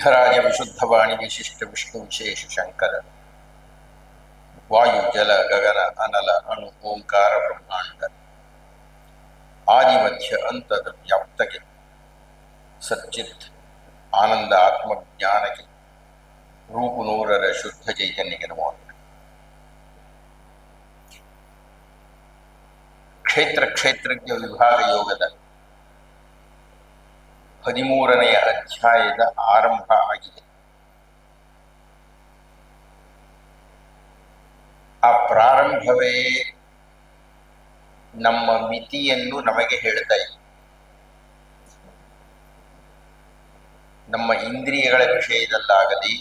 ಸಿದ್ಧರಾಜ ವಿಶುದ್ಧವಾಣಿ ವಿಶಿಷ್ಟ ವಿಷ್ಣು ವಿಶೇಷ ಶಂಕರ ವಾಯು ಜಲ ಗಗನ ಅನಲ ಅಣು ಓಂಕಾರ ಬ್ರಹ್ಮಾಂಡ ಆದಿಮಧ್ಯ ಅಂತದ ವ್ಯಾಪ್ತಗೆ ಸಚ್ಚಿತ್ ಆನಂದ ಆತ್ಮಜ್ಞಾನಕ್ಕೆ ರೂಪು ನೂರರ ಶುದ್ಧ ಚೈತನ್ಯಗೆ ನಮೋ ಕ್ಷೇತ್ರ ಕ್ಷೇತ್ರಜ್ಞ ವಿಭಾಗ ಯೋಗದ 13ನೇ ಅಧ್ಯಾಯದ ಆರಂಭ ಆಗಿದೆ. ಆ ಪ್ರಾರಂಭವೇ ನಮ್ಮ ಮಿತಿಯನ್ನು ನಮಗೆ ಹೇಳ್ತಾ ಇದೆ. ನಮ್ಮ ಇಂದ್ರಿಯಗಳ ವಿಷಯದಲ್ಲಾಗಲಿ,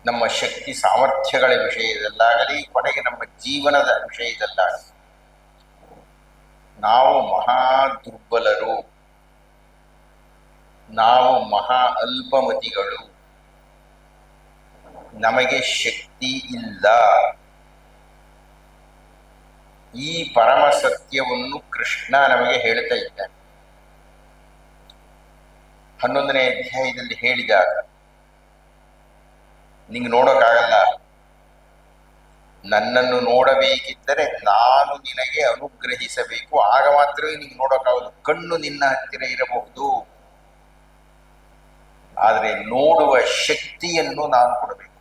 ನಮ್ಮ ಶಕ್ತಿ ಸಾಮರ್ಥ್ಯಗಳ ವಿಷಯದಲ್ಲಾಗಲಿ, ಕೊನೆಗೆ ನಮ್ಮ ಜೀವನದ ವಿಷಯದಲ್ಲಾಗಲಿ ನಾವು ಮಹಾ ದುರ್ಬಲರು, ನಾವು ಮಹಾ ಅಲ್ಪಮತಿಗಳು, ನಮಗೆ ಶಕ್ತಿ ಇಲ್ಲ. ಈ ಪರಮ ಸತ್ಯವನ್ನು ಕೃಷ್ಣ ನಮಗೆ ಹೇಳ್ತಾ ಇದ್ದಾನೆ. 11ನೇ ಅಧ್ಯಾಯದಲ್ಲಿ ಹೇಳಿದಾಗ ನಿಂಗೆ ನೋಡೋಕ್ಕಾಗಲ್ಲ, ನನ್ನನ್ನು ನೋಡಬೇಕಿದ್ದರೆ ನಾನು ನಿನಗೆ ಅನುಗ್ರಹಿಸಬೇಕು, ಆಗ ಮಾತ್ರವೇ ನಿಂಗೆ ನೋಡೋಕ್ಕಾಗದು. ಕಣ್ಣು ನಿನ್ನ ಹತ್ತಿರ ಇರಬಹುದು, ಆದರೆ ನೋಡುವ ಶಕ್ತಿಯನ್ನು ನಾನು ಕೊಡಬೇಕು.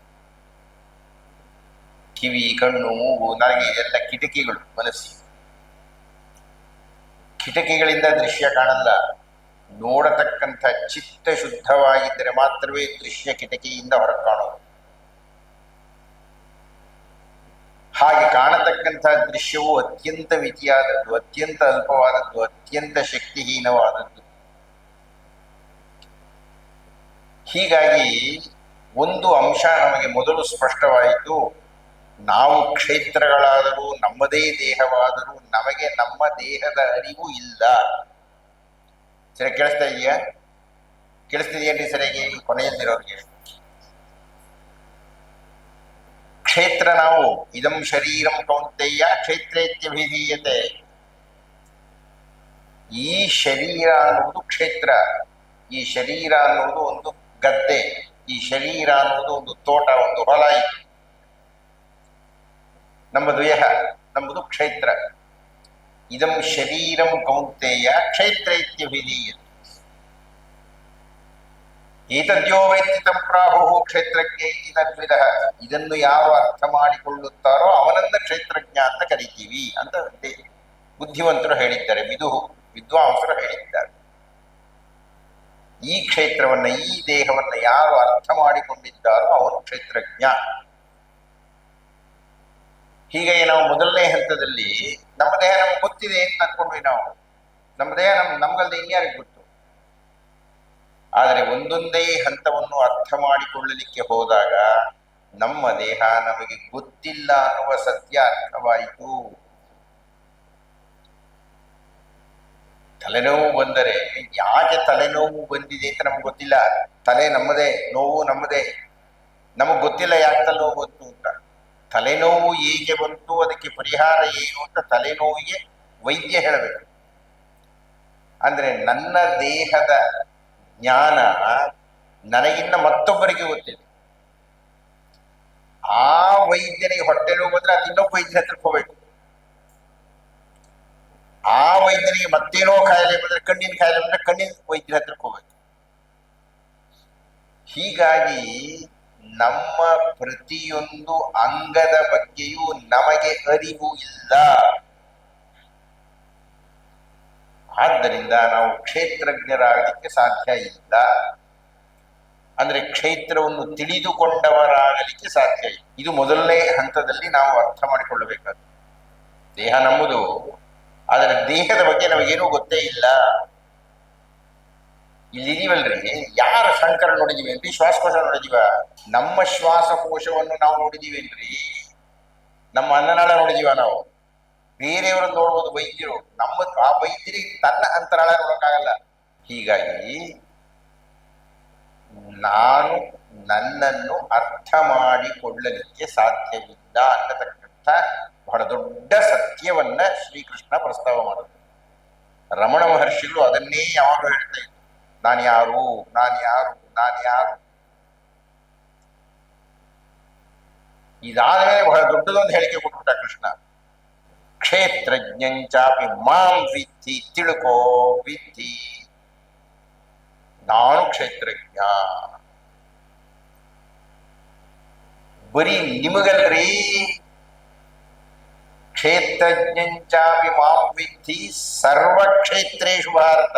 ಕಿವಿ, ಕಣ್ಣು, ಮೂಗು, ನನಗೆ ಇದೆಲ್ಲ ಕಿಟಕಿಗಳು. ಮನಸ್ಸಿಗೆ ಕಿಟಕಿಗಳಿಂದ ದೃಶ್ಯ ಕಾಣಲ್ಲ. ನೋಡತಕ್ಕಂಥ ಚಿತ್ತ ಶುದ್ಧವಾಗಿದ್ದರೆ ಮಾತ್ರವೇ ದೃಶ್ಯ ಕಿಟಕಿಯಿಂದ ಹೊರಗೆ ಕಾಣೋದು. ಹಾಗೆ ಕಾಣತಕ್ಕಂಥ ದೃಶ್ಯವು ಅತ್ಯಂತ ಮಿತಿಯಾದದ್ದು, ಅತ್ಯಂತ ಅಲ್ಪವಾದದ್ದು, ಅತ್ಯಂತ ಶಕ್ತಿಹೀನವಾದದ್ದು. ಹೀಗಾಗಿ ಒಂದು ಅಂಶ ನಮಗೆ ಮೊದಲು ಸ್ಪಷ್ಟವಾಯಿತು. ನಾವು ಕ್ಷೇತ್ರಗಳಾದರೂ, ನಮ್ಮದೇ ದೇಹವಾದರೂ ನಮಗೆ ನಮ್ಮ ದೇಹದ ಅರಿವು ಇಲ್ಲ. ಸರಿ, ಕೇಳಿಸ್ತಾ ಇದೆಯಾ? ಕೇಳಿಸ್ತಿದೆಯೇನ್ರಿ ಸರಿಯಾಗಿ? ಕೊನೆಯಲ್ಲಿರೋರಿಗೆ ಕ್ಷೇತ್ರ ನಾವು ಇದಂ ಶರೀರಂ ಕೌಂತೆಯ್ಯ ಕ್ಷೇತ್ರೇತ್ಯಭಿಧೀಯತೆ. ಈ ಶರೀರ ಅನ್ನುವುದು ಕ್ಷೇತ್ರ, ಈ ಶರೀರ ಅನ್ನುವುದು ಒಂದು ಗದ್ದೆ, ಈ ಶರೀರ ಅನ್ನುವುದು ಒಂದು ತೋಟ, ಒಂದು ಹೊಲ. ನಮ್ಮ ದೇಹ ನಮ್ಮದು ಕ್ಷೇತ್ರ. ಇದಂ ಶರೀರಂ ಕೌಂತೆಯ್ಯ ಕ್ಷೇತ್ರೇತ್ಯಭಿಧೀಯತೆ. ಏತದ್ಯೋ ವೇತ್ತಿ ತಂ ಪ್ರಾಹುಃ ಕ್ಷೇತ್ರಜ್ಞ ಇತಿ ತದ್ವಿದಃ. ಇದನ್ನು ಯಾರು ಅರ್ಥ ಮಾಡಿಕೊಳ್ಳುತ್ತಾರೋ ಅವನನ್ನ ಕ್ಷೇತ್ರಜ್ಞ ಅಂತ ಕರಿತೀವಿ ಅಂತ ಬುದ್ಧಿವಂತರು ಹೇಳಿದ್ದಾರೆ, ವಿದ್ವಾಂಸರು ಹೇಳಿದ್ದಾರೆ. ಈ ಕ್ಷೇತ್ರವನ್ನ, ಈ ದೇಹವನ್ನ ಯಾರು ಅರ್ಥ ಮಾಡಿಕೊಂಡಿದ್ದಾರೋ ಅವನು ಕ್ಷೇತ್ರಜ್ಞ. ಹೀಗಾಗಿ ನಾವು ಮೊದಲನೇ ಹಂತದಲ್ಲಿ ನಮ್ಮ ದೇಹ ನಮ್ಗೆ ಗೊತ್ತಿದೆ ಅಂತ ಅಂದ್ಕೊಂಡ್ವಿ. ನಮ್ಮ ದೇಹ ನಮ್ಗಲ್ದೆ ಇನ್ಯಾರಿಗೆ ಗೊತ್ತು? ಆದರೆ ಒಂದೊಂದೇ ಹಂತವನ್ನು ಅರ್ಥ ಮಾಡಿಕೊಳ್ಳಲಿಕ್ಕೆ ಹೋದಾಗ ನಮ್ಮ ದೇಹ ನಮಗೆ ಗೊತ್ತಿಲ್ಲ ಅನ್ನುವ ಸತ್ಯ ಅರ್ಥವಾಯಿತು. ತಲೆನೋವು ಬಂದರೆ ಯಾಕೆ ತಲೆನೋವು ಬಂದಿದೆ ಅಂತ ನಮ್ಗೆ ಗೊತ್ತಿಲ್ಲ. ತಲೆ ನಮ್ಮದೇ, ನೋವು ನಮ್ಮದೇ, ನಮಗ್ ಗೊತ್ತಿಲ್ಲ ಯಾಕೆ ತಲೆನೋವು ಬಂತು ಅಂತ. ತಲೆನೋವು ಏಕೆ ಬಂತು, ಅದಕ್ಕೆ ಪರಿಹಾರ ಏನು ಅಂತ ತಲೆನೋವಿಗೆ ವೈದ್ಯ ಹೇಳಬೇಕು. ಅಂದ್ರೆ ನನ್ನ ದೇಹದ ಜ್ಞಾನ ನನಗಿನ್ನ ಮತ್ತೊಬ್ಬರಿಗೆ ಗೊತ್ತಿದೆ. ಆ ವೈದ್ಯನಿಗೆ ಹೊಟ್ಟೆ ನೋವು ಬಂದ್ರೆ ಅದು ಇನ್ನೊಬ್ಬ ವೈದ್ಯರ ಹತ್ರಕ್ಕೆ ಹೋಗ್ಬೇಕು. ಆ ವೈದ್ಯನಿಗೆ ಮತ್ತೇನೋ ಕಾಯಿಲೆ ಬಂದ್ರೆ, ಕಣ್ಣಿನ ಕಾಯಿಲೆ ಬಂದ್ರೆ ಕಣ್ಣಿನ ವೈದ್ಯರ ಹತ್ರಕ್ಕೆ ಹೋಗ್ಬೇಕು. ಹೀಗಾಗಿ ನಮ್ಮ ಪ್ರತಿಯೊಂದು ಅಂಗದ ಬಗ್ಗೆಯೂ ನಮಗೆ ಅರಿವು ಇಲ್ಲ. ಆದ್ದರಿಂದ ನಾವು ಕ್ಷೇತ್ರಜ್ಞರಾಗಲಿಕ್ಕೆ ಸಾಧ್ಯ ಇಲ್ಲ. ಅಂದ್ರೆ ಕ್ಷೇತ್ರವನ್ನು ತಿಳಿದುಕೊಂಡವರಾಗಲಿಕ್ಕೆ ಸಾಧ್ಯ ಇಲ್ಲ. ಇದು ಮೊದಲನೇ ಹಂತದಲ್ಲಿ ನಾವು ಅರ್ಥ ಮಾಡಿಕೊಳ್ಳಬೇಕಾದ. ದೇಹ ನಮ್ಮದು, ಆದರೆ ದೇಹದ ಬಗ್ಗೆ ನಮಗೇನೂ ಗೊತ್ತೇ ಇಲ್ಲ. ಇಲ್ಲಿದೀವಲ್ರಿ, ಯಾರ ಶಂಕರ ನೋಡಿದೀವೇನ್ರಿ? ಶ್ವಾಸಕೋಶ ನೋಡಿದೀವ? ನಮ್ಮ ಶ್ವಾಸಕೋಶವನ್ನು ನಾವು ನೋಡಿದೀವೇನ್ರಿ? ನಮ್ಮ ಅನ್ನನಾಳ ನೋಡಿದೀವ ನಾವು? ಬೇರೆಯವರು ನೋಡ್ಬೋದು ವೈದ್ಯರು, ಆ ವೈದ್ಯರಿಗೆ ತನ್ನ ಅಂತರಾಳ ನೋಡೋಕ್ಕಾಗಲ್ಲ. ಹೀಗಾಗಿ ನಾನು ನನ್ನನ್ನು ಅರ್ಥ ಮಾಡಿಕೊಳ್ಳಲಿಕ್ಕೆ ಸಾಧ್ಯವಿಲ್ಲ ಅನ್ನತಕ್ಕಂಥ ಬಹಳ ದೊಡ್ಡ ಸತ್ಯವನ್ನ ಶ್ರೀಕೃಷ್ಣ ಪ್ರಸ್ತಾವ ಮಾಡುತ್ತೆ. ರಮಣ ಮಹರ್ಷಿಗಳು ಅದನ್ನೇ ಯಾವಾಗಲೂ ಹೇಳ್ತಾ ಇದ್ರು. ನಾನು ಯಾರು, ನಾನು ಯಾರು, ನಾನು ಯಾರು. ಇದಾದ ಮೇಲೆ ಬಹಳ ದೊಡ್ಡದೊಂದು ಹೇಳಿಕೆ ಕೊಟ್ಬಿಟ್ಟ ಕೃಷ್ಣ. ಕ್ಷೇತ್ರಜ್ಞಂಚಾಪಿ ಮಾಂ ವಿದ್ಧಿ, ತಿಳ್ಕೋ ವಿದ್ಧಿ, ನಾನು ಕ್ಷೇತ್ರಜ್ಞ. ಬರೀ ನಿಮಗಲ್ರಿ, ಕ್ಷೇತ್ರಜ್ಞಂಚಾಪಿ ಮಾಂ ವಿದ್ಧಿ ಸರ್ವಕ್ಷೇತ್ರೇಷು ಭಾರತ.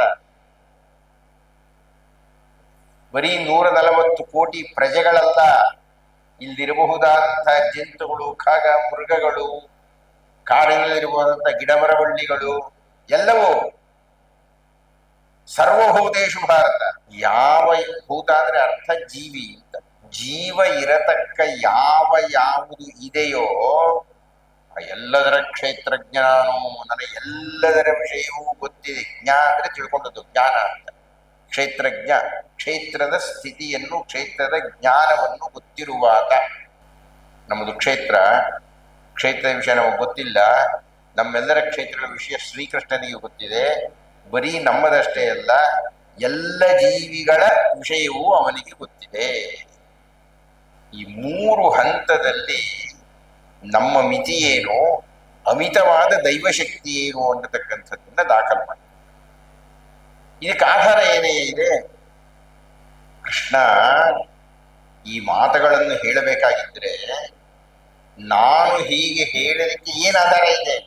ಬರೀ 140 ಕೋಟಿ ಪ್ರಜೆಗಳಲ್ಲ, ಇಲ್ಲಿರಬಹುದಾದಂತಹ ಜಂತುಗಳು, ಖಗ ಮೃಗಗಳು, ಕಾಡಿನಲ್ಲಿರಬಹುದಂತಹ ಗಿಡಮರವಳ್ಳಿಗಳು ಎಲ್ಲವೂ ಸರ್ವಭೂತೇಶು ಭಾರತ. ಯಾವ ಭೂತ ಅಂದ್ರೆ ಅರ್ಥ ಜೀವಿ ಅಂತ. ಜೀವ ಇರತಕ್ಕ ಯಾವ ಯಾವುದು ಇದೆಯೋ ಎಲ್ಲದರ ಕ್ಷೇತ್ರಜ್ಞ ನಾನು, ನನಗೆ ಎಲ್ಲದರ ವಿಷಯವೂ ಗೊತ್ತಿದೆ. ಜ್ಞಾನ ಅಂದ್ರೆ ತಿಳ್ಕೊಂಡದ್ದು, ಜ್ಞಾನ ಅಂತ. ಕ್ಷೇತ್ರಜ್ಞ, ಕ್ಷೇತ್ರದ ಸ್ಥಿತಿಯನ್ನು, ಕ್ಷೇತ್ರದ ಜ್ಞಾನವನ್ನು ಗೊತ್ತಿರುವಾಗ. ನಮ್ಮದು ಕ್ಷೇತ್ರ, ಕ್ಷೇತ್ರದ ವಿಷಯ ನಮಗೆ ಗೊತ್ತಿಲ್ಲ. ನಮ್ಮೆಲ್ಲರ ಕ್ಷೇತ್ರಗಳ ವಿಷಯ ಶ್ರೀಕೃಷ್ಣನಿಗೆ ಗೊತ್ತಿದೆ. ಬರೀ ನಮ್ಮದಷ್ಟೇ ಅಲ್ಲ, ಎಲ್ಲ ಜೀವಿಗಳ ವಿಷಯವೂ ಅವನಿಗೆ ಗೊತ್ತಿದೆ. ಈ 3 ಹಂತದಲ್ಲಿ ನಮ್ಮ ಮಿತಿ ಏನು, ಅಮಿತವಾದ ದೈವಶಕ್ತಿ ಏನು ಅನ್ನತಕ್ಕಂಥದ್ದನ್ನ ದಾಖಲು ಮಾಡಿ. ಇದಕ್ಕೆ ಆಧಾರ ಏನೇ ಇದೆ? ಕೃಷ್ಣ ಈ ಮಾತುಗಳನ್ನು ಹೇಳಬೇಕಾಗಿದ್ರೆ ನಾನು ಹೀಗೆ ಹೇಳಲಿಕ್ಕೆ ಏನು ಆಧಾರ ಇದೆ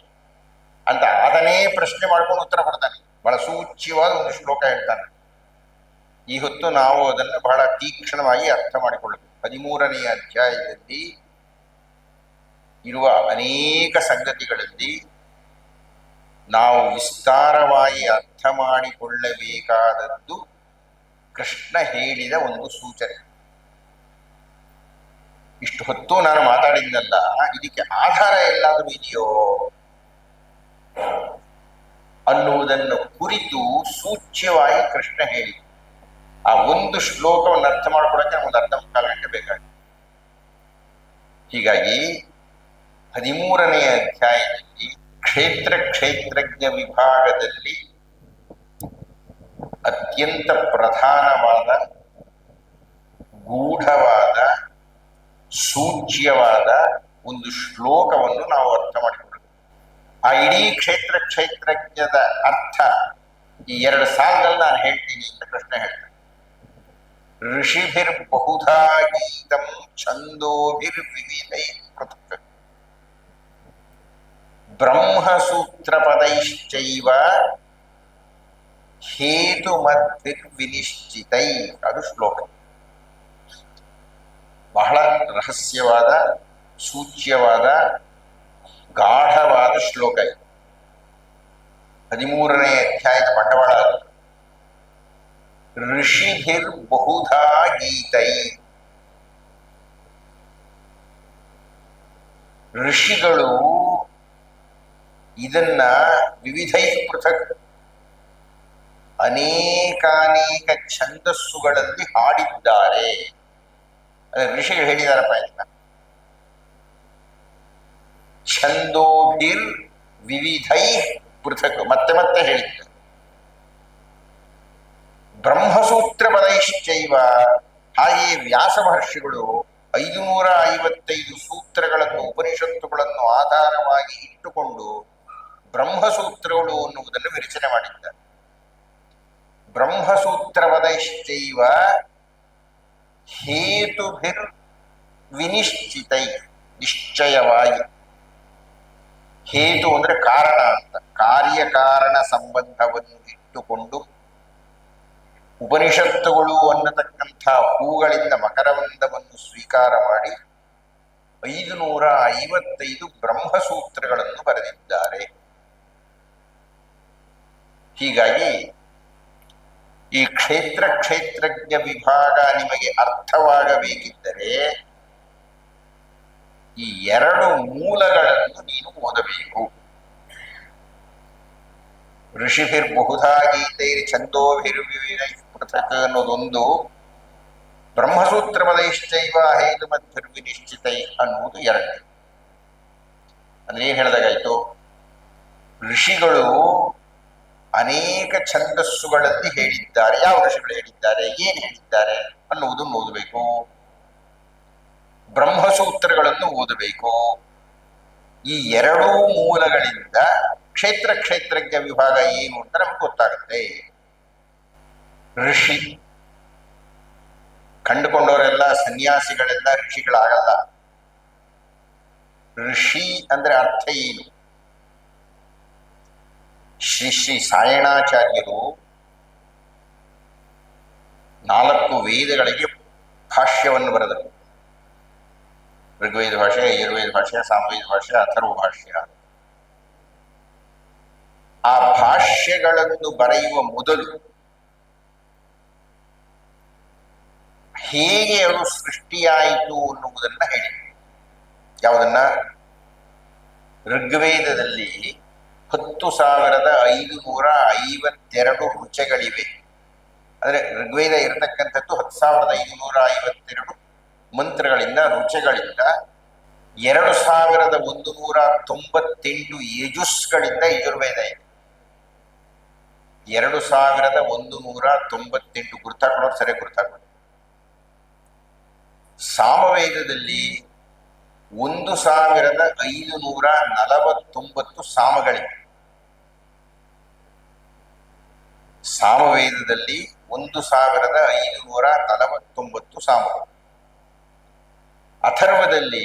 ಅಂತ ಅದನ್ನೇ ಪ್ರಶ್ನೆ ಮಾಡ್ಕೊಂಡು ಉತ್ತರ ಕೊಡ್ತಾನೆ. ಬಹಳ ಸೂಚ್ಯವಾದ ಒಂದು ಶ್ಲೋಕ ಹೇಳ್ತಾನೆ. ಈ ಹೊತ್ತು ನಾವು ಅದನ್ನು ಬಹಳ ತೀಕ್ಷ್ಣವಾಗಿ ಅರ್ಥ ಮಾಡಿಕೊಳ್ಳಬೇಕು. 13ನೇ ಅಧ್ಯಾಯದಲ್ಲಿ ಇರುವ ಅನೇಕ ಸಂಗತಿಗಳಲ್ಲಿ ನಾವು ವಿಸ್ತಾರವಾಗಿ ಅರ್ಥ ಮಾಡಿಕೊಳ್ಳಬೇಕಾದದ್ದು ಕೃಷ್ಣ ಹೇಳಿದ ಒಂದು ಸೂಚನೆ. ಇಷ್ಟು ಹೊತ್ತು ನಾನು ಮಾತಾಡಿದ್ನಲ್ಲ, ಇದಕ್ಕೆ ಆಧಾರ ಎಲ್ಲಾದರೂ ಇದೆಯೋ ಅನ್ನುವುದನ್ನು ಕುರಿತು ಸೂಚ್ಯವಾಗಿ ಕೃಷ್ಣ ಹೇಳಿ. ಆ ಒಂದು ಶ್ಲೋಕವನ್ನು ಅರ್ಥ ಮಾಡ್ಕೊಳಕ್ಕೆ ನಮಗೆ ಅರ್ಧ ಮುಕ್ಕಾಲು ಗಂಟೆ ಬೇಕಾಗಿದೆ. ಹೀಗಾಗಿ 13ನೇ ಅಧ್ಯಾಯದಲ್ಲಿ ಕ್ಷೇತ್ರಜ್ಞ ವಿಭಾಗದಲ್ಲಿ ಅತ್ಯಂತ ಪ್ರಧಾನವಾದ, ಗೂಢವಾದ, ಸೂಚ್ಯವಾದ ಒಂದು ಶ್ಲೋಕವನ್ನು ನಾವು ಅರ್ಥ ಮಾಡಿಕೊಳ್ಳಬೇಕು. ಆ ಇಡೀ ಕ್ಷೇತ್ರಜ್ಞದ ಅರ್ಥ ಈ 2 ಸಾಲಲ್ಲಿ ನಾನು ಹೇಳ್ತೀನಿ ಅಂತ ಕೃಷ್ಣ ಹೇಳ್ತಾನೆ. ಋಷಿಭಿರ್ ಬಹುಧಾ ಗೀತಂ ಛಂದೋಭಿರ್ ವಿವಿಧೈ ಪೃಥಕ್ ಬ್ರಹ್ಮಸೂತ್ರ ಪದೈಶ್ಚೈವ ಹೇತುಮದ್ಭಿರ್ ವಿನಿಶ್ಚಿತೈ. ಅದು ಶ್ಲೋಕ. ಬಹಳ ರಹಸ್ಯವಾದ, ಸೂಚ್ಯವಾದ, ಗಾಢವಾದ ಶ್ಲೋಕ ಇದು. 13ನೇ ಅಧ್ಯಾಯದ ಬಂಡವಾಳ. ಋಷಿಭಿರ್ ಬಹುಧಾ ಗೀತೈ. ಋಷಿಗಳು ಇದನ್ನ ವಿವಿಧೈ ಪೃಥಕ್ ಅನೇಕಾನೇಕ ಛಂದಸ್ಸುಗಳಲ್ಲಿ ಹಾಡಿದ್ದಾರೆ. ಋಷಿಗಳು ಹೇಳಿದಾರಪ್ಪ ಇದನ್ನ. ಛಂದೋಭಿರ್ ವಿವಿಧೈ ಪೃಥಕ್ ಮತ್ತೆ ಮತ್ತೆ ಹೇಳಿದ್ದಾರೆ. ಬ್ರಹ್ಮಸೂತ್ರ ಪದೈಶ್ಚೈವ, ಹಾಗೆಯೇ ವ್ಯಾಸ ಮಹರ್ಷಿಗಳು 555 ಸೂತ್ರಗಳನ್ನು, ಉಪನಿಷತ್ತುಗಳನ್ನು ಆಧಾರವಾಗಿ ಇಟ್ಟುಕೊಂಡು ಬ್ರಹ್ಮಸೂತ್ರಗಳು ಅನ್ನುವುದನ್ನು ವಿರಚನೆ ಮಾಡಿದ್ದಾರೆ. ಬ್ರಹ್ಮಸೂತ್ರ ಪದೈಶ್ಚೈವ ಹೇತುಭಿರ್ ವಿನಿಶ್ಚಿತೈ, ನಿಶ್ಚಯವಾಗಿ. ಹೇತು ಅಂದ್ರೆ ಕಾರಣ ಅಂತ, ಕಾರ್ಯಕಾರಣ ಸಂಬಂಧವನ್ನು ಇಟ್ಟುಕೊಂಡು ಉಪನಿಷತ್ತುಗಳು ಅನ್ನತಕ್ಕಂಥ ಹೂಗಳಿಂದ ಮಕರವಂದವನ್ನು ಸ್ವೀಕಾರ ಮಾಡಿ 555 ಬ್ರಹ್ಮಸೂತ್ರಗಳನ್ನು ಬರೆದಿದ್ದಾರೆ. ಹೀಗಾಗಿ ಈ ಕ್ಷೇತ್ರಜ್ಞ ವಿಭಾಗ ನಿಮಗೆ ಅರ್ಥವಾಗಬೇಕಿದ್ದರೆ ಈ 2 ಮೂಲಗಳನ್ನು ನೀನು ಓದಬೇಕು. ಋಷಿಭಿರ್ ಬಹುಧಾ ಗೀತೈರ್ ಛಂದೋಭಿರ್ ವಿವಿಧೈಃ ಪೃಥಕ್ ಅನ್ನೋದೊಂದು, ಬ್ರಹ್ಮಸೂತ್ರ ಪದೈಶ್ಚೈವ ಹೇತುಮದ್ಭಿರ್ ವಿನಿಶ್ಚಿತೈ ಅನ್ನುವುದು 2. ಅಂದ್ರೆ ಏನ್ ಹೇಳಿದಾಗಾಯ್ತು? ಋಷಿಗಳು ಅನೇಕ ಛಂದಸ್ಸುಗಳಲ್ಲಿ ಹೇಳಿದ್ದಾರೆ. ಯಾವ ಋಷಿಗಳು ಹೇಳಿದ್ದಾರೆ, ಏನು ಹೇಳಿದ್ದಾರೆ ಅನ್ನುವುದನ್ನು ಓದಬೇಕು. ಬ್ರಹ್ಮಸೂತ್ರಗಳನ್ನು ಓದಬೇಕು. ಈ ಎರಡೂ ಮೂಲಗಳಿಂದ ಕ್ಷೇತ್ರ ಕ್ಷೇತ್ರಜ್ಞ ವಿಭಾಗ ಏನು ಅಂತ ನಮ್ಗೆ ಗೊತ್ತಾಗುತ್ತೆ. ಋಷಿ ಕಂಡುಕೊಂಡವರೆಲ್ಲ ಸನ್ಯಾಸಿಗಳೆಲ್ಲ ಋಷಿಗಳಾಗಲ್ಲ. ಋಷಿ ಅಂದ್ರೆ ಅರ್ಥ ಏನು? ಶ್ರೀ ಶ್ರೀ ಸಾಯಣಾಚಾರ್ಯರು 4 ವೇದಗಳಿಗೆ ಭಾಷ್ಯವನ್ನು ಬರೆದರು. ಋಗ್ವೇದ ಭಾಷೆ, ಯಜುರ್ವೇದ ಭಾಷೆ, ಸಾಮವೇದ ಭಾಷೆ, ಅಥರ್ವ ಭಾಷ್ಯ. ಆ ಭಾಷ್ಯಗಳನ್ನು ಬರೆಯುವ ಮೊದಲು ಹೇಗೆ ಅದು ಸೃಷ್ಟಿಯಾಯಿತು ಅನ್ನುವುದನ್ನ ಹೇಳಿ. ಯಾವುದನ್ನ? ಋಗ್ವೇದದಲ್ಲಿ 10,552 ರುಚಗಳಿವೆ. ಅಂದ್ರೆ ಋಗ್ವೇದ ಇರತಕ್ಕಂಥದ್ದು 10,552 ಮಂತ್ರಗಳಿಂದ, ರುಚಗಳಿಂದ, 2,198 ಯಜುಸ್ಗಳಿಂದ ಯಜುರ್ವೇದ ಇದೆ. 2,198 ಗುರ್ತಾಕೊಳ್ಳೋರು ಸರಿ ಗುರ್ತಾಕೊಳ್ಳಿ. ಸಾಮವೇದದಲ್ಲಿ 1,549 ಸಾಮಗಳಿವೆ. ಸಾಮವೇದದಲ್ಲಿ 1,549 ಸಾಮಗಳು. ಅಥರ್ವದಲ್ಲಿ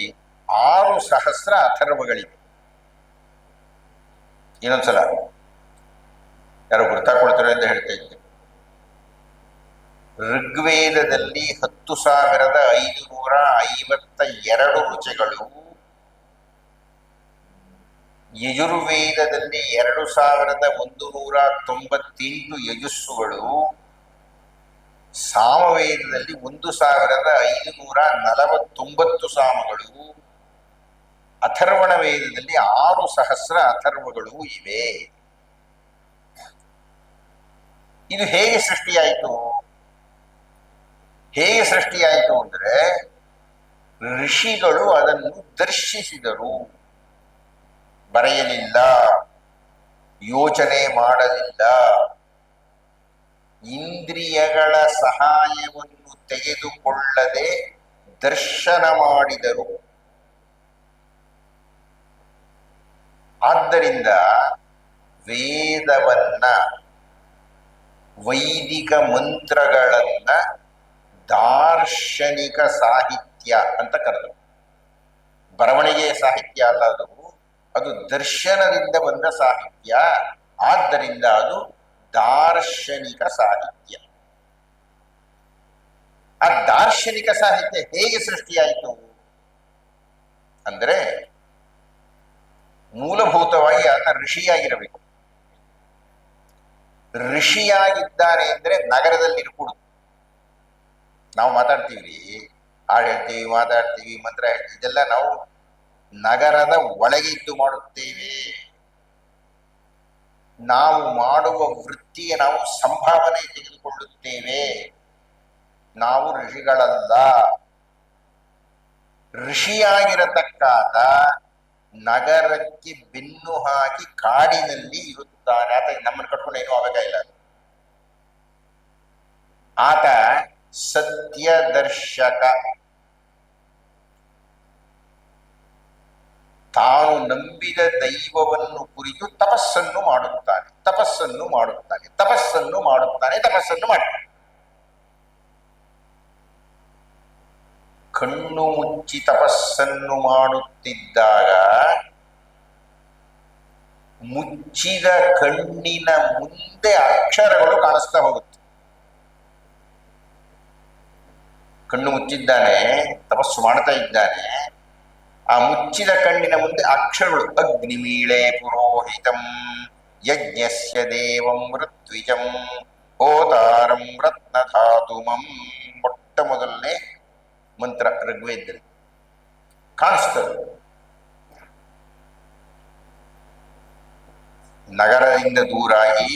6,000 ಅಥರ್ವಗಳಿವೆ. ಇನ್ನೊಂದ್ಸಲ ಯಾರು ಗುರ್ತಾಕೊಳ್ತಾರೆ ಅಂತ ಹೇಳ್ತಾ ಇದ್ದೆ. ಋಗ್ವೇದದಲ್ಲಿ 10,552 ರುಚಿಗಳು, ಯಜುರ್ವೇದದಲ್ಲಿ 2,198 ಯಜಸ್ಸುಗಳು, ಸಾಮವೇದದಲ್ಲಿ 1,549 ಸಾಮಗಳು, ಅಥರ್ವಣ ವೇದದಲ್ಲಿ 6,000 ಅಥರ್ವಗಳು ಇವೆ. ಇದು ಹೇಗೆ ಸೃಷ್ಟಿಯಾಯಿತು? ಹೇಗೆ ಸೃಷ್ಟಿಯಾಯಿತು ಅಂದ್ರೆ ಋಷಿಗಳು ಅದನ್ನು ದರ್ಶಿಸಿದರು, ಬರೆಯಲಿಲ್ಲ, ಯೋಚನೆ ಮಾಡಲಿಲ್ಲ. ಇಂದ್ರಿಯಗಳ ಸಹಾಯವನ್ನು ತೆಗೆದುಕೊಳ್ಳದೆ ದರ್ಶನ ಮಾಡಿದರು. ಆದ್ದರಿಂದ ವೇದವನ್ನ, ವೈದಿಕ ಮಂತ್ರಗಳನ್ನ ದಾರ್ಶನಿಕ ಸಾಹಿತ್ಯ ಅಂತ ಕರೆದರು. ಬರವಣಿಗೆಯ ಸಾಹಿತ್ಯ ಅಲ್ಲ ಅದು, ಅದು ದರ್ಶನದಿಂದ ಬಂದ ಸಾಹಿತ್ಯ. ಆದ್ದರಿಂದ ಅದು ದಾರ್ಶನಿಕ ಸಾಹಿತ್ಯ. ಆ ದಾರ್ಶನಿಕ ಸಾಹಿತ್ಯ ಹೇಗೆ ಸೃಷ್ಟಿಯಾಯಿತು ಅಂದ್ರೆ, ಮೂಲಭೂತವಾಗಿ ಆತ ಋಷಿಯಾಗಿರಬೇಕು. ಋಷಿಯಾಗಿದ್ದಾನೆ ಅಂದ್ರೆ ನಗರದಲ್ಲಿ ಇರ್ಕೂಡುದು. ನಾವು ಮಾತಾಡ್ತೀವಿ, ಹಾಡು ಹೇಳ್ತೀವಿ, ಮಾತಾಡ್ತೀವಿ, ಮಂತ್ರ ಹೇಳ್ತೀವಿ, ಇದೆಲ್ಲ ನಾವು ನಗರದ ಒಳಗೆ ಇದ್ದು ಮಾಡುತ್ತೇವೆ. ನಾವು ಮಾಡುವ ವೃತ್ತಿಯ ನಾವು ಸಂಭಾವನೆ ತೆಗೆದುಕೊಳ್ಳುತ್ತೇವೆ. ನಾವು ಋಷಿಗಳಲ್ಲ. ಋಷಿಯಾಗಿರತಕ್ಕಾದ ನಗರಕ್ಕೆ ಬೆನ್ನು ಹಾಕಿ ಕಾಡಿನಲ್ಲಿ ಇರುತ್ತಾನೆ. ಆತ ನಮ್ಮನ್ನು ಕಟ್ಕೊಂಡು ಏನೂ ಆಗ ಇಲ್ಲ. ಆತ ಸತ್ಯದರ್ಶಕ. ತಾನು ನಂಬಿದ ದೈವವನ್ನು ಕುರಿತು ತಪಸ್ಸನ್ನು ಮಾಡುತ್ತಾನೆ, ತಪಸ್ಸನ್ನು ಮಾಡುತ್ತಾನೆ, ತಪಸ್ಸನ್ನು ಮಾಡುತ್ತಾನೆ, ತಪಸ್ಸನ್ನು ಮಾಡ್ತಾನೆ. ಕಣ್ಣು ಮುಚ್ಚಿ ತಪಸ್ಸನ್ನು ಮಾಡುತ್ತಿದ್ದಾಗ ಮುಚ್ಚಿದ ಕಣ್ಣಿನ ಮುಂದೆ ಅಕ್ಷರಗಳು ಕಾಣಿಸ್ತಾ ಹೋಗುತ್ತೆ. ಕಣ್ಣು ಮುಚ್ಚಿದ್ದಾನೆ, ತಪಸ್ಸು ಮಾಡ್ತಾ ಇದ್ದಾನೆ. ಆ ಮುಚ್ಚಿದ ಕಣ್ಣಿನ ಮುಂದೆ ಅಕ್ಷರಗಳು ಅಗ್ನಿಮೀಳೆ ಪುರೋಹಿತಂ ಯಜ್ಞಸ್ಯ ದೇವಂ ಋತ್ವಿಜಂ ಹೋತಾರಂ ರತ್ನಧಾತುಮಂ. ಮೊಟ್ಟ ಮೊದಲನೇ ಮಂತ್ರ ಋಗ್ವೇದದಲ್ಲಿ ಕಾಣಿಸ್ತದೆ. ನಗರದಿಂದ ದೂರಾಗಿ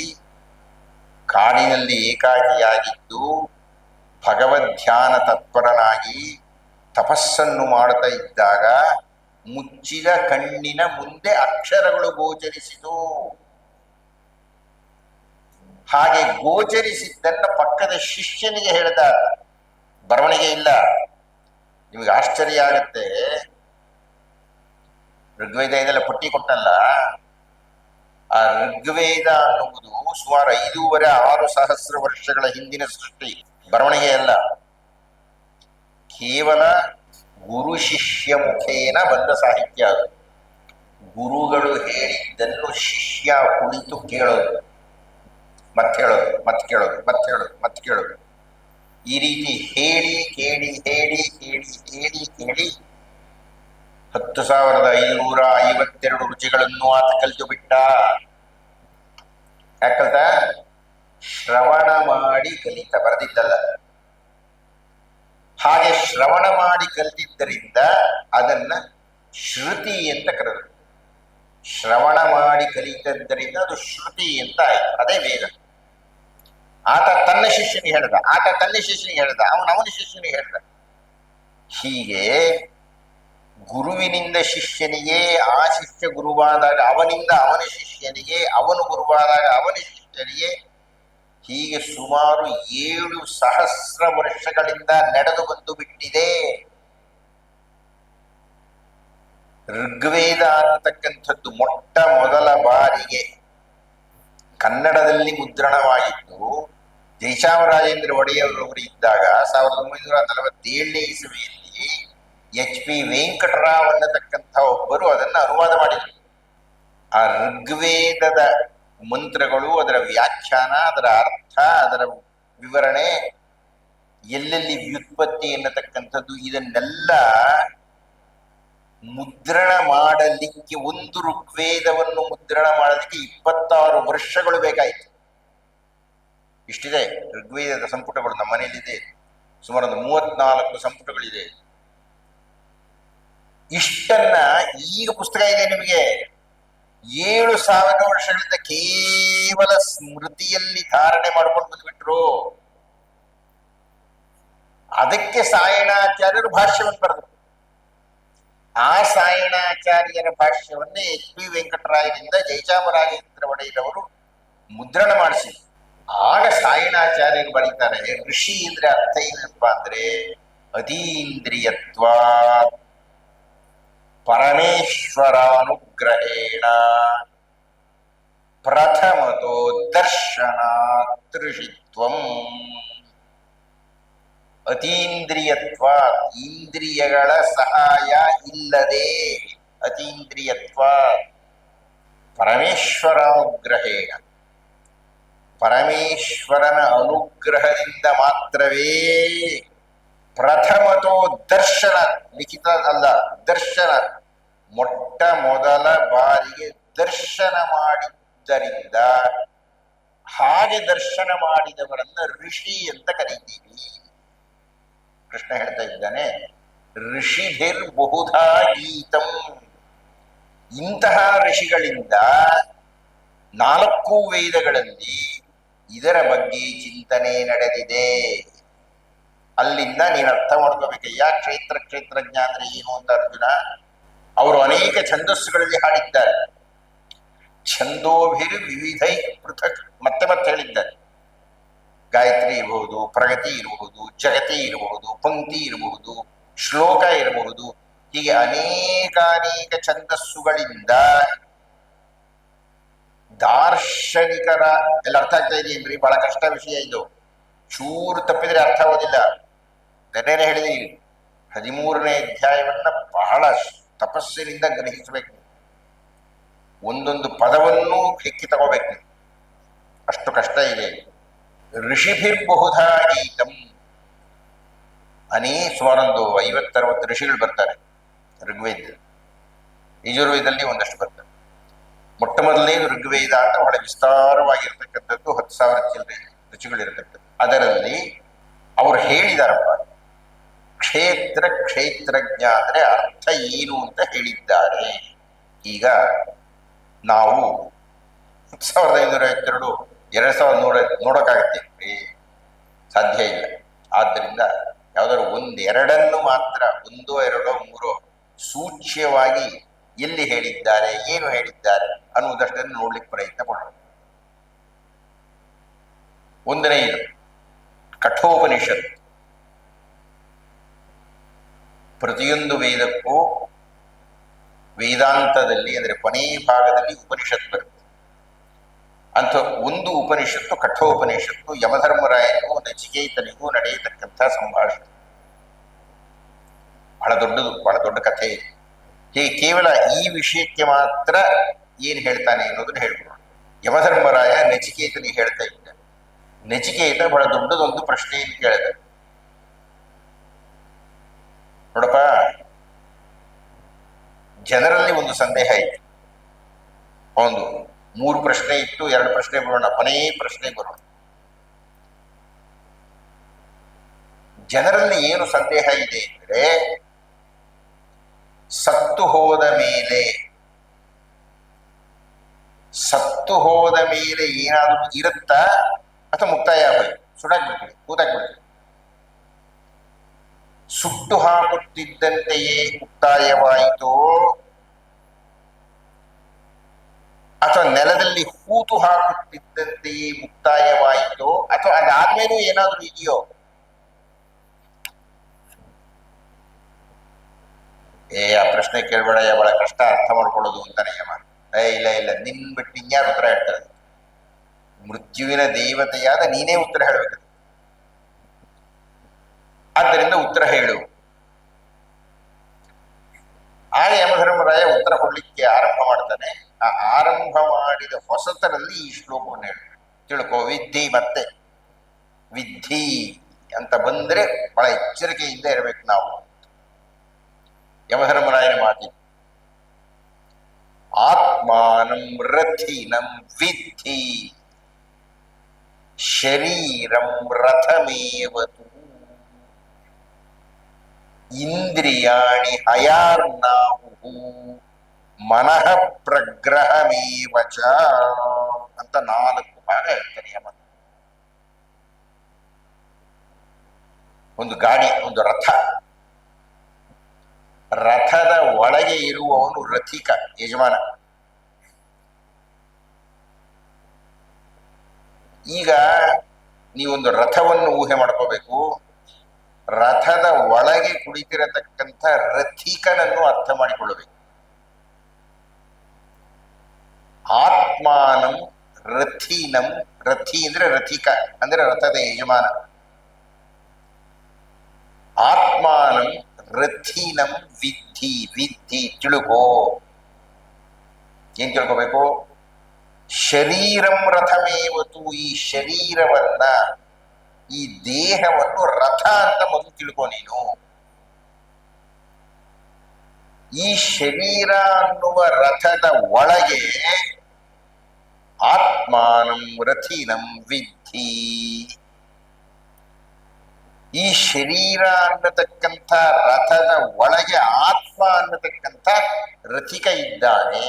ಕಾಡಿನಲ್ಲಿ ಏಕಾಕಿಯಾಗಿದ್ದು ಭಗವದ್ಧ್ಯಾನ ತತ್ಪರನಾಗಿ ತಪಸ್ಸನ್ನು ಮಾಡ್ತಾ ಇದ್ದಾಗ ಮುಚ್ಚಿದ ಕಣ್ಣಿನ ಮುಂದೆ ಅಕ್ಷರಗಳು ಗೋಚರಿಸಿತು. ಹಾಗೆ ಗೋಚರಿಸಿದ್ದನ್ನ ಪಕ್ಕದ ಶಿಷ್ಯನಿಗೆ ಹೇಳಿದ. ಬರವಣಿಗೆ ಇಲ್ಲ. ನಿಮಗೆ ಆಶ್ಚರ್ಯ ಆಗುತ್ತೆ. ಋಗ್ವೇದ ಇದೆಲ್ಲ ಪಟ್ಟಿ ಕೊಟ್ಟಲ್ಲ. ಆ ಋಗ್ವೇದ ಅನ್ನುವುದು ಸುಮಾರು 5,500-6 ವರ್ಷಗಳ ಹಿಂದಿನ ಸೃಷ್ಟಿ. ಬರವಣಿಗೆ ಅಲ್ಲ, ಕೇವಲ ಗುರು ಶಿಷ್ಯ ಮುಖೇನ ಬಂದ ಸಾಹಿತ್ಯ ಅದು. ಗುರುಗಳು ಹೇಳಿದ್ದನ್ನು ಶಿಷ್ಯ ಕುಳಿತು ಕೇಳೋದು, ಮತ್ತೆ ಹೇಳೋದು, ಮತ್ತೆ ಕೇಳೋದು, ಮತ್ತೆ ಹೇಳೋದು, ಮತ್ತೆ ಕೇಳೋದು. ಈ ರೀತಿ ಹೇಳಿ ಕೇಳಿ ಹೇಳಿ ಕೇಳಿ ಹೇಳಿ ಕೇಳಿ 10,552 ರುಚಿಗಳನ್ನು ಆತ ಕಲಿತು ಬಿಟ್ಟ. ಯಾಕಲ್ತ? ಶ್ರವಣ ಮಾಡಿ ಕಲಿತ, ಬರೆದಿದ್ದಲ್ಲ. ಹಾಗೆ ಶ್ರವಣ ಮಾಡಿ ಕಲಿತಿದ್ದರಿಂದ ಅದನ್ನ ಶ್ರುತಿ ಅಂತ ಕರೆದರು. ಶ್ರವಣ ಮಾಡಿ ಕಲಿತದ್ದರಿಂದ ಅದು ಶ್ರುತಿ ಅಂತ ಆಯ್ತು. ಅದೇ ವೇದ. ಆತ ತನ್ನ ಶಿಷ್ಯನಿಗೆ ಹೇಳ್ದ, ಆತ ತನ್ನ ಶಿಷ್ಯನಿಗೆ ಹೇಳ್ದ, ಅವನ ಶಿಷ್ಯನಿಗೆ ಹೇಳ್ದ. ಹೀಗೆ ಗುರುವಿನಿಂದ ಶಿಷ್ಯನಿಗೆ, ಆ ಶಿಷ್ಯ ಗುರುವಾದಾಗ ಅವನಿಂದ ಅವನ ಶಿಷ್ಯನಿಗೆ, ಅವನು ಗುರುವಾದಾಗ ಅವನ ಶಿಷ್ಯನಿಗೆ, ಹೀಗೆ ಸುಮಾರು 7,000 ವರ್ಷಗಳಿಂದ ನಡೆದು ಬಂದು ಬಿಟ್ಟಿದೆ. ಋಗ್ವೇದ ಅನ್ನತಕ್ಕಂಥದ್ದು ಮೊಟ್ಟ ಮೊದಲ ಬಾರಿಗೆ ಕನ್ನಡದಲ್ಲಿ ಮುದ್ರಣವಾಗಿದ್ದು ಜಯಚಾಮರಾಜೇಂದ್ರ ಒಡೆಯರವರು ಇದ್ದಾಗ 1947ನೇ ಇಸವಿಯಲ್ಲಿ HP ವೆಂಕಟರಾವ್ ಅನ್ನತಕ್ಕಂಥ ಒಬ್ಬರು ಅದನ್ನು ಅನುವಾದ ಮಾಡಿದರು. ಆ ಋಗ್ವೇದದ ಮಂತ್ರಗಳು, ಅದರ ವ್ಯಾಖ್ಯಾನ, ಅದರ ಅರ್ಥ, ಅದರ ವಿವರಣೆ, ಎಲ್ಲೆಲ್ಲಿ ವ್ಯುತ್ಪತ್ತಿ ಎನ್ನತಕ್ಕಂಥದ್ದು, ಇದನ್ನೆಲ್ಲ ಮುದ್ರಣ ಮಾಡಲಿಕ್ಕೆ, ಒಂದು ಋಗ್ವೇದವನ್ನು ಮುದ್ರಣ ಮಾಡಲಿಕ್ಕೆ 26 ವರ್ಷಗಳು ಬೇಕಾಯಿತು. ಇಷ್ಟಿದೆ ಋಗ್ವೇದದ ಸಂಪುಟಗಳು. ನಮ್ಮ ಮನೆಯಲ್ಲಿದೆ, ಸುಮಾರು 34 ಸಂಪುಟಗಳಿದೆ. ಇಷ್ಟನ್ನ ಈಗ ಪುಸ್ತಕ ಇದೆ ನಿಮಗೆ. 7,000 ವರ್ಷಗಳಿಂದ ಕೇವಲ ಸ್ಮೃತಿಯಲ್ಲಿ ಧಾರಣೆ ಮಾಡ್ಕೊಂಡು ಬಂದ್ಬಿಟ್ರು. ಅದಕ್ಕೆ ಸಾಯಣಾಚಾರ್ಯರು ಭಾಷ್ಯವನ್ನು ಬರೆದರು. ಆ ಸಾಯಣಾಚಾರ್ಯರ ಭಾಷ್ಯವನ್ನೇ HP ವೆಂಕಟರಾಯರಿಂದ ಜಯಚಾಮರಾಜೇಂದ್ರ ಒಡೆಯರವರು ಮುದ್ರಣ ಮಾಡಿಸಿ. ಆಗ ಸಾಯಣಾಚಾರ್ಯರು ಬರೀತಾರೆ, ಋಷಿ ಅಂದ್ರೆ ಅರ್ಥ ಏನಪ್ಪ ಅಂದ್ರೆ ಅತೀಂದ್ರಿಯತ್ವ ಪರಮೇಶ್ವರಾನುಗ್ರಹೇಣ ಪ್ರಥಮತೋ ದರ್ಶನಾತ್ ಋಷಿತ್ವಂ. ಅತೀಂದ್ರಿಯತ್ವ, ಇಂದ್ರಿಯಗಳ ಸಹಾಯ ಇಲ್ಲದೆ, ಅತೀಂದ್ರಿಯತ್ವ ಪರಮೇಶ್ವರಾನುಗ್ರಹೇಣ, ಪರಮೇಶ್ವರನ ಅನುಗ್ರಹದಿಂದ ಮಾತ್ರವೇ. ಪ್ರಥಮತೋ ದರ್ಶನ, ಲಿಖಿತ ಅಲ್ಲ, ದರ್ಶನ, ಮೊಟ್ಟ ಮೊದಲ ಬಾರಿಗೆ ದರ್ಶನ ಮಾಡಿದ್ದರಿಂದ, ಹಾಗೆ ದರ್ಶನ ಮಾಡಿದವರನ್ನ ಋಷಿ ಅಂತ ಕರೀತೀವಿ. ಕೃಷ್ಣ ಹೇಳ್ತಾ ಇದ್ದಾನೆ, ಋಷಿಭಿರ್ ಬಹುಧಾ ಗೀತಂ. ಇಂತಹ ಋಷಿಗಳಿಂದ 4 ವೇದಗಳಲ್ಲಿ ಇದರ ಬಗ್ಗೆ ಚಿಂತನೆ ನಡೆದಿದೆ. ಅಲ್ಲಿಂದ ನೀನು ಅರ್ಥ ಮಾಡ್ಕೋಬೇಕಯ್ಯ, ಕ್ಷೇತ್ರಜ್ಞ ಅಂದ್ರೆ ಏನು ಅಂತ. ಅರ್ಜುನ ಅವರು ಅನೇಕ ಛಂದಸ್ಸುಗಳಲ್ಲಿ ಹಾಡಿದ್ದಾರೆ. ಛಂದೋಭಿರ್ ವಿವಿಧೈ ಪೃಥಕ್, ಮತ್ತೆ ಮತ್ತೆ ಹೇಳಿದ್ದಾರೆ. ಗಾಯತ್ರಿ ಇರಬಹುದು, ಪ್ರಗತಿ ಇರಬಹುದು, ಜಗತಿ ಇರಬಹುದು, ಪಂಕ್ತಿ ಇರಬಹುದು, ಶ್ಲೋಕ ಇರಬಹುದು. ಹೀಗೆ ಅನೇಕಾನೇಕ ಛಂದಸ್ಸುಗಳಿಂದ ದಾರ್ಶನಿಕರ ಎಲ್ಲ ಅರ್ಥ ಆಗ್ತಾ ಇದೆಯೇನ್ರಿ? ಬಹಳ ಕಷ್ಟ ವಿಷಯ ಇದು. ಚೂರು ತಪ್ಪಿದ್ರೆ ಅರ್ಥ ಆಗೋದಿಲ್ಲ. ನೆನ್ನೆನೆ ಹೇಳಿದೀನಿ, 13ನೇ ಅಧ್ಯಾಯವನ್ನ ಬಹಳ ತಪಸ್ಸಿನಿಂದ ಗ್ರಹಿಸಬೇಕು. ಒಂದೊಂದು ಪದವನ್ನು ಹೆಕ್ಕಿ ತಗೋಬೇಕು. ಅಷ್ಟು ಕಷ್ಟ ಇದೆ. ಋಷಿಭಿರ್ಬಹುಧಾ ಗೀತಂ. ಸುಮಾರೊಂದು 50-60 ಋಷಿಗಳು ಬರ್ತಾರೆ ಋಗ್ವೇದ. ಯಜುರ್ವೇದದಲ್ಲಿ ಒಂದಷ್ಟು ಬರ್ತಾರೆ. ಮೊಟ್ಟ ಮೊದಲನೇದು ಋಗ್ವೇದ ಅಂತ ಬಹಳ ವಿಸ್ತಾರವಾಗಿರ್ತಕ್ಕಂಥದ್ದು, 10,000 ಚಿಲ್ಲರೆ ರುಚಿಗಳಿರತಕ್ಕಂಥದ್ದು. ಅದರಲ್ಲಿ ಅವರು ಹೇಳಿದಾರಪ್ಪ, ಕ್ಷೇತ್ರಜ್ಞ ಅಂದ್ರೆ ಅರ್ಥ ಏನು ಅಂತ ಹೇಳಿದ್ದಾರೆ. ಈಗ ನಾವು 1552 2100 ನೋಡೋಕ್ಕಾಗತ್ತೆ? ಸಾಧ್ಯ ಇಲ್ಲ. ಆದ್ದರಿಂದ ಯಾವ್ದಾದ್ರು 1-2 ಮಾತ್ರ, 1, 2, 3 ಸೂಚ್ಯವಾಗಿ ಎಲ್ಲಿ ಹೇಳಿದ್ದಾರೆ, ಏನು ಹೇಳಿದ್ದಾರೆ ಅನ್ನುವುದಷ್ಟನ್ನು ನೋಡ್ಲಿಕ್ಕೆ ಪ್ರಯತ್ನ ಪಡೋಣ. ಒಂದನೆಯದು ಕಠೋಪನಿಷತ್. ಪ್ರತಿಯೊಂದು ವೇದಕ್ಕೂ ವೇದಾಂತದಲ್ಲಿ ಅಂದರೆ ಕೊನೆಯ ಭಾಗದಲ್ಲಿ ಉಪನಿಷತ್ ಬರುತ್ತೆ. ಅಂತ ಒಂದು ಉಪನಿಷತ್ತು ಕಠೋಪನಿಷತ್ತು ಯಮಧರ್ಮರಾಯನಿಗೂ ನಚಿಕೇತನಿಗೂ ನಡೆಯತಕ್ಕಂಥ ಸಂಭಾಷಣೆ. ಬಹಳ ದೊಡ್ಡದು, ಬಹಳ ದೊಡ್ಡ ಕಥೆ ಇದೆ. ಹೀಗೆ ಕೇವಲ ಈ ವಿಷಯಕ್ಕೆ ಮಾತ್ರ ಏನು ಹೇಳ್ತಾನೆ ಅನ್ನೋದನ್ನ ಹೇಳ್ಬಿಡೋಣ. ಯಮಧರ್ಮರಾಯ ನಚಿಕೇತನಿಗೆ ಹೇಳ್ತಾ ಇದ್ದ. ನಚಿಕೇತ ಬಹಳ ದೊಡ್ಡದೊಂದು ಪ್ರಶ್ನೆಯನ್ನು ಕೇಳಿದ. ನೋಡಪ್ಪ, ಜನರಲ್ಲಿ ಒಂದು ಸಂದೇಹ ಇತ್ತು. ಒಂದು 3 ಪ್ರಶ್ನೆ ಇತ್ತು, 2 ಪ್ರಶ್ನೆ ಬರೋಣ, ಕೊನೆಯ ಪ್ರಶ್ನೆ ಬರೋಣ. ಜನರಲ್ಲಿ ಏನು ಸಂದೇಹ ಇದೆ ಅಂದರೆ, ಸತ್ತು ಹೋದ ಮೇಲೆ ಏನಾದರೂ ಇರುತ್ತಾ ಅಥವಾ ಮುಕ್ತಾಯ ಆಗೋಯ್ತು, ಸುಡಾಕ್ಬಿಡ್ತೀವಿ, ಕೂತಾಕ್ಬಿಡ್ತೀವಿ. ಸುಟ್ಟು ಹಾಕುತ್ತಿದ್ದಂತೆಯೇ ಮುಕ್ತಾಯವಾಯಿತೋ ಅಥವಾ ನೆಲದಲ್ಲಿ ಹೂತು ಹಾಕುತ್ತಿದ್ದಂತೆಯೇ ಮುಕ್ತಾಯವಾಯಿತೋ ಅಥವಾ ಅದಾದ್ಮೇಲೂ ಏನಾದರೂ ಇದೆಯೋ? ಆ ಪ್ರಶ್ನೆ ಕೇಳಬೇಡ, ಬಹಳ ಕಷ್ಟ ಅರ್ಥ ಮಾಡ್ಕೊಳ್ಳೋದು ಅಂತಾನೆ ಯಮ. ಇಲ್ಲ ಇಲ್ಲ, ನಿನ್ ಬಿಟ್ಟು ಇನ್ಯಾರು ಉತ್ತರ ಹೇಳ್ತಾರೆ? ಮೃತ್ಯುವಿನ ದೇವತೆಯಾದ ನೀನೇ ಉತ್ತರ ಹೇಳಬೇಕು. ಆದ್ದರಿಂದ ಉತ್ತರ ಹೇಳು. ಆಗ ಯಮಧರ್ಮರಾಯ ಉತ್ತರ ಕೊಡ್ಲಿಕ್ಕೆ ಆರಂಭ ಮಾಡ್ತಾನೆ. ಆ ಆರಂಭ ಮಾಡಿದ ಹೊಸತರಲ್ಲಿ ಈ ಶ್ಲೋಕವನ್ನು ಹೇಳಿ ತಿಳ್ಕೋ. ವಿದ್ಧಿ, ಮತ್ತೆ ವಿದ್ಧಿ ಅಂತ ಬಂದ್ರೆ ಬಹಳ ಎಚ್ಚರಿಕೆಯಿಂದ ಇರಬೇಕು ನಾವು. ಯಮಧರ್ಮರಾಯನ ಮಾತಿ ಆತ್ಮಾನಂ ರಥಿನಂ ವಿದ್ಧಿ ಶರೀರಂ ರಥಮೇವತು ಇಂದ್ರಿಯಾಣಿ ಹಯಾರ್ನಾಹು ಮನಃ ಪ್ರಗ್ರಹಮೇವಚ ಅಂತ 4 ಭಾಗ ಹೇಳ್ತಾನೆ ಯಮ. ಒಂದು ಗಾಡಿ, ಒಂದು ರಥ. ರಥದ ಒಳಗೆ ಇರುವವನು ರಥಿಕ, ಯಜಮಾನ. ಈಗ ನೀವೊಂದು ರಥವನ್ನು ಊಹೆ ಮಾಡ್ಕೋಬೇಕು. ರಥದ ಒಳಗೆ ಕುಳಿತಿರತಕ್ಕಂಥ ರಥಿಕನನ್ನು ಅರ್ಥ ಮಾಡಿಕೊಳ್ಳಬೇಕು. ಆತ್ಮಾನಂ ರಥೀನಂ, ರಥಿ ಅಂದ್ರೆ ರಥಿಕ ಅಂದ್ರೆ ರಥದ ಯಜಮಾನ. ಆತ್ಮಾನಂ ರಥೀನಂ ವಿದ್ಧಿ, ವಿದ್ಧಿ ತಿಳುಕೋ. ಏನ್ ತಿಳ್ಕೋಬೇಕು? ಶರೀರಂ ರಥಮೇವತು, ಈ ಶರೀರವನ್ನ, ಈ ದೇಹವನ್ನು ರಥ ಅಂತ ಮೊದಲು ತಿಳ್ಕೊ ನೀನು. ಈ ಶರೀರ ಅನ್ನುವ ರಥದ ಒಳಗೆ ಆತ್ಮಾನಂ ರಥಿನಂ ವಿದ್ಧಿ, ಈ ಶರೀರ ಅನ್ನತಕ್ಕಂಥ ರಥದ ಒಳಗೆ ಆತ್ಮ ಅನ್ನತಕ್ಕಂಥ ರಥಿಕ ಇದ್ದಾನೆ.